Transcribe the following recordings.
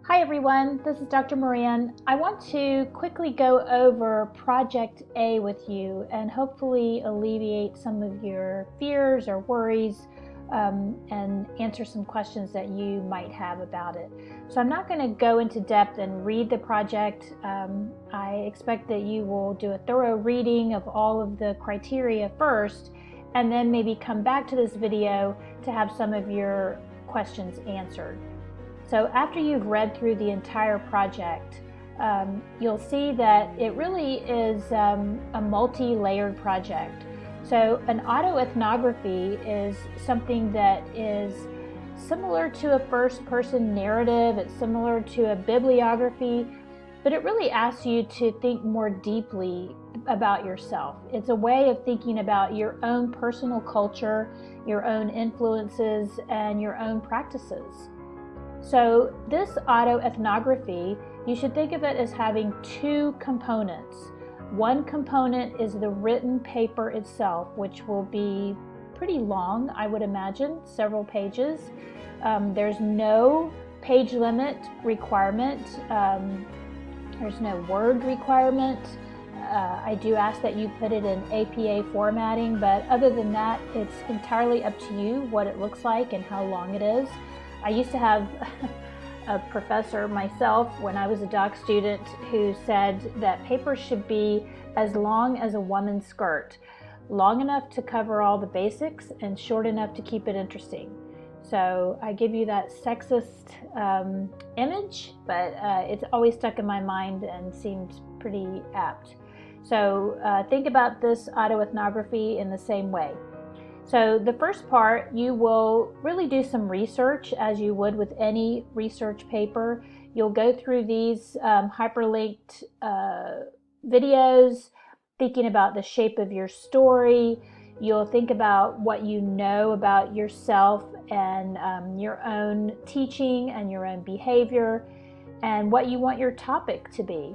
Hi everyone, this is Dr. Moran. I want to quickly go over Project A with you and hopefully alleviate some of your fears or worries and answer some questions that you might have about it. So I'm not going to go into depth and read the project. I expect that you will do a thorough reading of all of the criteria first and then maybe come back to this video to have some of your questions answered. So after you've read through the entire project, you'll see that it really is a multi-layered project. So an autoethnography is something that is similar to a first-person narrative. It's similar to a bibliography, but it really asks you to think more deeply about yourself. It's a way of thinking about your own personal culture, your own influences, and your own practices. So this autoethnography, you should think of it as having two components. One component is the written paper itself, which will be pretty long, I would imagine, several pages. There's no page limit requirement. There's no word requirement. I do ask that you put it in APA formatting, but other than that, it's entirely up to you what it looks like and how long it is. I used to have a professor myself when I was a doc student who said that papers should be as long as a woman's skirt, long enough to cover all the basics and short enough to keep it interesting. So I give you that sexist image, but it's always stuck in my mind and seems pretty apt. So think about this autoethnography in the same way. So the first part, you will really do some research as you would with any research paper. You'll go through these hyperlinked videos, thinking about the shape of your story. You'll think about what you know about yourself and your own teaching and your own behavior and what you want your topic to be.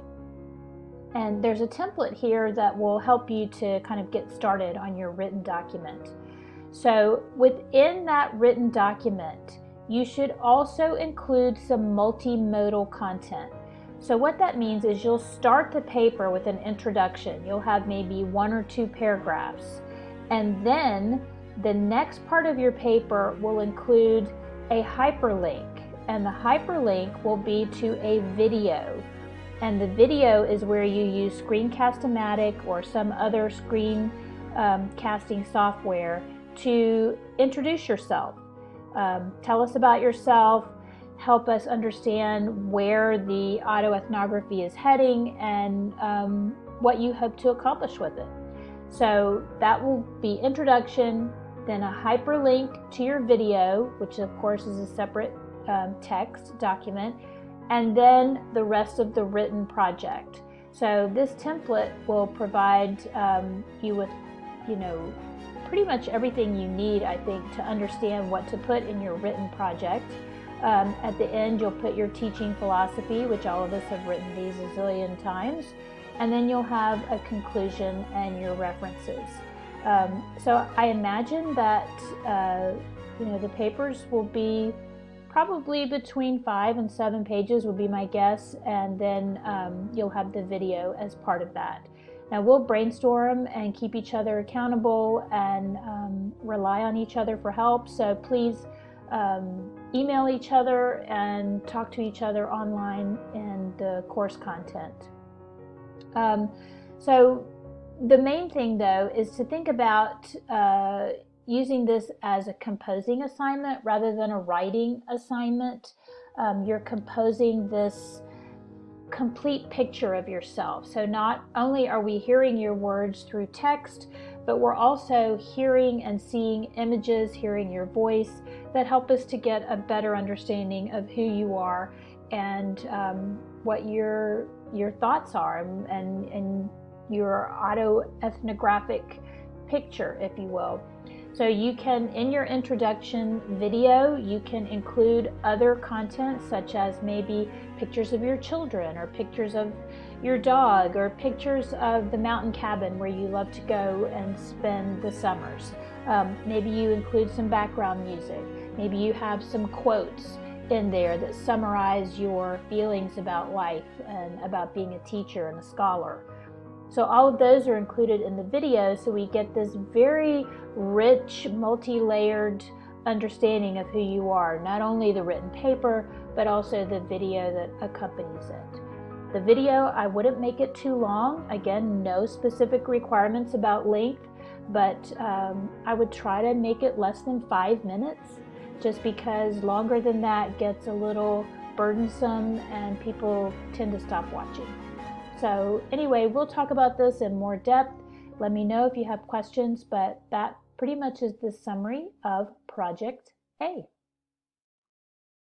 And there's a template here that will help you to kind of get started on your written document. So within that written document, you should also include some multimodal content. So what that means is you'll start the paper with an introduction. You'll have maybe 1 or 2 paragraphs. And then the next part of your paper will include a hyperlink. And the hyperlink will be to a video. And the video is where you use Screencast-O-Matic or some other screen casting software to introduce yourself. Tell us about yourself, help us understand where the autoethnography is heading and what you hope to accomplish with it. So that will be introduction, then a hyperlink to your video, which of course is a separate text document, and then the rest of the written project. So this template will provide you with, pretty much everything you need, I think, to understand what to put in your written project. At the end, you'll put your teaching philosophy, which all of us have written these a zillion times, and then you'll have a conclusion and your references. So I imagine that the papers will be probably between 5 and 7 pages would be my guess, and then you'll have the video as part of that. Now we'll brainstorm and keep each other accountable and rely on each other for help. So please email each other and talk to each other online in the course content. So the main thing though is to think about using this as a composing assignment rather than a writing assignment. You're composing this complete picture of yourself. So not only are we hearing your words through text, but we're also hearing and seeing images, hearing your voice that help us to get a better understanding of who you are and what your thoughts are and your autoethnographic picture, if you will. So you can, in your introduction video, you can include other content such as maybe pictures of your children or pictures of your dog or pictures of the mountain cabin where you love to go and spend the summers. Maybe you include some background music. Maybe you have some quotes. in there that summarize your feelings about life and about being a teacher and a scholar. So all of those are included in the video, so we get this very rich, multi-layered understanding of who you are, not only the written paper, but also the video that accompanies it. The video, I wouldn't make it too long. Again, no specific requirements about length, but I would try to make it less than 5 minutes, just because longer than that gets a little burdensome and people tend to stop watching. So anyway, we'll talk about this in more depth. Let me know if you have questions, but that pretty much is the summary of Project A.